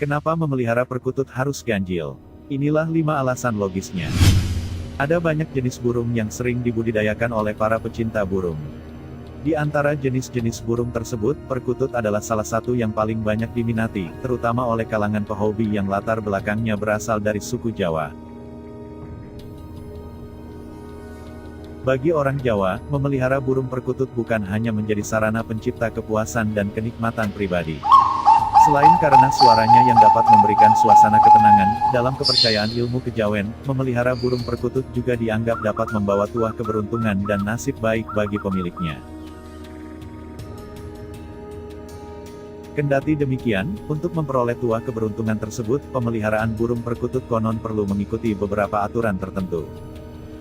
Kenapa memelihara perkutut harus ganjil? Inilah 5 alasan logisnya. Ada banyak jenis burung yang sering dibudidayakan oleh para pecinta burung. Di antara jenis-jenis burung tersebut, perkutut adalah salah satu yang paling banyak diminati, terutama oleh kalangan pehobi yang latar belakangnya berasal dari suku Jawa. Bagi orang Jawa, memelihara burung perkutut bukan hanya menjadi sarana pencipta kepuasan dan kenikmatan pribadi. Selain karena suaranya yang dapat memberikan suasana ketenangan, dalam kepercayaan ilmu kejawen, memelihara burung perkutut juga dianggap dapat membawa tuah keberuntungan dan nasib baik bagi pemiliknya. Kendati demikian, untuk memperoleh tuah keberuntungan tersebut, pemeliharaan burung perkutut konon perlu mengikuti beberapa aturan tertentu.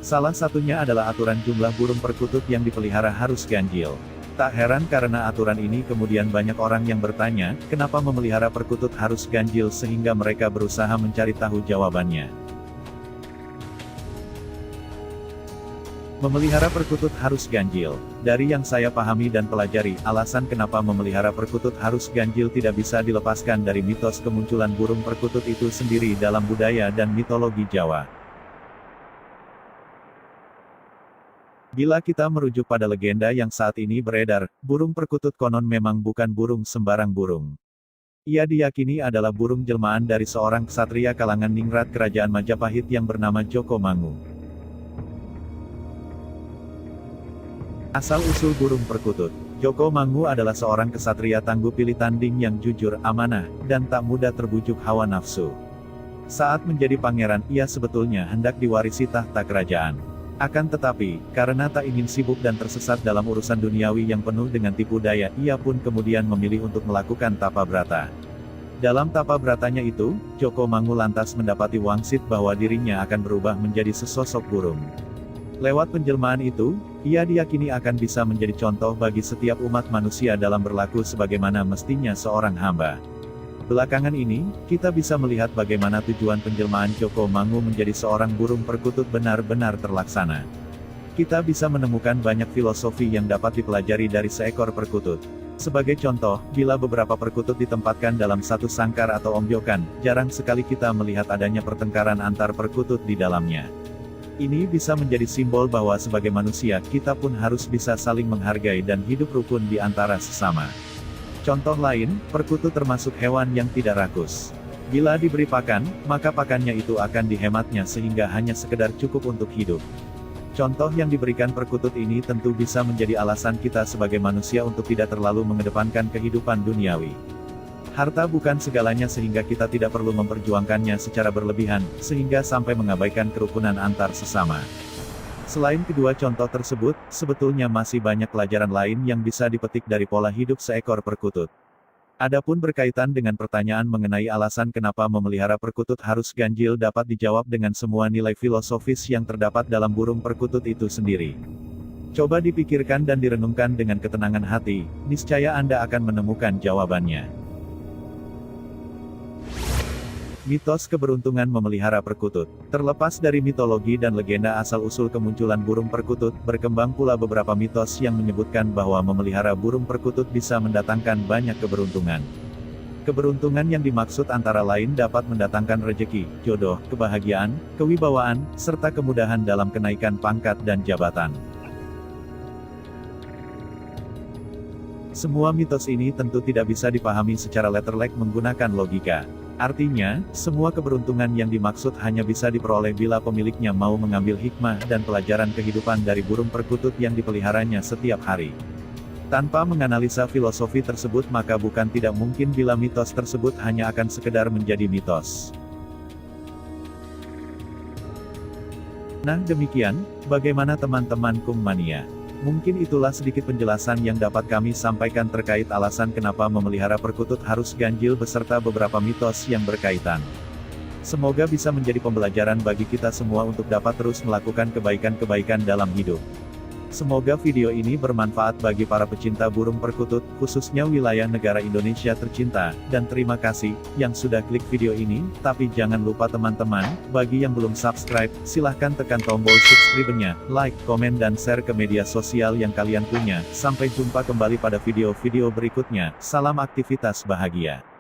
Salah satunya adalah aturan jumlah burung perkutut yang dipelihara harus ganjil. Tak heran karena aturan ini kemudian banyak orang yang bertanya, kenapa memelihara perkutut harus ganjil sehingga mereka berusaha mencari tahu jawabannya. Memelihara perkutut harus ganjil. Dari yang saya pahami dan pelajari, alasan kenapa memelihara perkutut harus ganjil tidak bisa dilepaskan dari mitos kemunculan burung perkutut itu sendiri dalam budaya dan mitologi Jawa. Bila kita merujuk pada legenda yang saat ini beredar, burung perkutut konon memang bukan burung sembarang burung. Ia diyakini adalah burung jelmaan dari seorang ksatria kalangan ningrat kerajaan Majapahit yang bernama Joko Mangu. Asal-usul burung perkutut. Joko Mangu adalah seorang ksatria tangguh pilih tanding yang jujur, amanah, dan tak mudah terbujuk hawa nafsu. Saat menjadi pangeran, ia sebetulnya hendak diwarisi tahta kerajaan. Akan tetapi, karena tak ingin sibuk dan tersesat dalam urusan duniawi yang penuh dengan tipu daya, ia pun kemudian memilih untuk melakukan tapa brata. Dalam tapa bratanya itu, Joko Mangu lantas mendapati wangsit bahwa dirinya akan berubah menjadi sesosok burung. Lewat penjelmaan itu, ia diyakini akan bisa menjadi contoh bagi setiap umat manusia dalam berlaku sebagaimana mestinya seorang hamba. Belakangan ini, kita bisa melihat bagaimana tujuan penjelmaan Joko Mangu menjadi seorang burung perkutut benar-benar terlaksana. Kita bisa menemukan banyak filosofi yang dapat dipelajari dari seekor perkutut. Sebagai contoh, bila beberapa perkutut ditempatkan dalam satu sangkar atau ombyokan, jarang sekali kita melihat adanya pertengkaran antar perkutut di dalamnya. Ini bisa menjadi simbol bahwa sebagai manusia, kita pun harus bisa saling menghargai dan hidup rukun di antara sesama. Contoh lain, perkutut termasuk hewan yang tidak rakus. Bila diberi pakan, maka pakannya itu akan dihematnya sehingga hanya sekedar cukup untuk hidup. Contoh yang diberikan perkutut ini tentu bisa menjadi alasan kita sebagai manusia untuk tidak terlalu mengedepankan kehidupan duniawi. Harta bukan segalanya sehingga kita tidak perlu memperjuangkannya secara berlebihan, sehingga sampai mengabaikan kerukunan antar sesama. Selain kedua contoh tersebut, sebetulnya masih banyak pelajaran lain yang bisa dipetik dari pola hidup seekor perkutut. Adapun berkaitan dengan pertanyaan mengenai alasan kenapa memelihara perkutut harus ganjil dapat dijawab dengan semua nilai filosofis yang terdapat dalam burung perkutut itu sendiri. Coba dipikirkan dan direnungkan dengan ketenangan hati, niscaya Anda akan menemukan jawabannya. Mitos keberuntungan memelihara perkutut. Terlepas dari mitologi dan legenda asal-usul kemunculan burung perkutut, berkembang pula beberapa mitos yang menyebutkan bahwa memelihara burung perkutut bisa mendatangkan banyak keberuntungan. Keberuntungan yang dimaksud antara lain dapat mendatangkan rejeki, jodoh, kebahagiaan, kewibawaan, serta kemudahan dalam kenaikan pangkat dan jabatan. Semua mitos ini tentu tidak bisa dipahami secara letterlek menggunakan logika. Artinya, semua keberuntungan yang dimaksud hanya bisa diperoleh bila pemiliknya mau mengambil hikmah dan pelajaran kehidupan dari burung perkutut yang dipeliharanya setiap hari. Tanpa menganalisa filosofi tersebut maka bukan tidak mungkin bila mitos tersebut hanya akan sekedar menjadi mitos. Nah demikian, bagaimana teman-teman Kungmania? Mungkin itulah sedikit penjelasan yang dapat kami sampaikan terkait alasan kenapa memelihara perkutut harus ganjil beserta beberapa mitos yang berkaitan. Semoga bisa menjadi pembelajaran bagi kita semua untuk dapat terus melakukan kebaikan-kebaikan dalam hidup. Semoga video ini bermanfaat bagi para pecinta burung perkutut, khususnya wilayah negara Indonesia tercinta, dan terima kasih yang sudah klik video ini. Tapi jangan lupa teman-teman, bagi yang belum subscribe, silahkan tekan tombol subscribe-nya, like, komen dan share ke media sosial yang kalian punya. Sampai jumpa kembali pada video-video berikutnya. Salam aktivitas bahagia.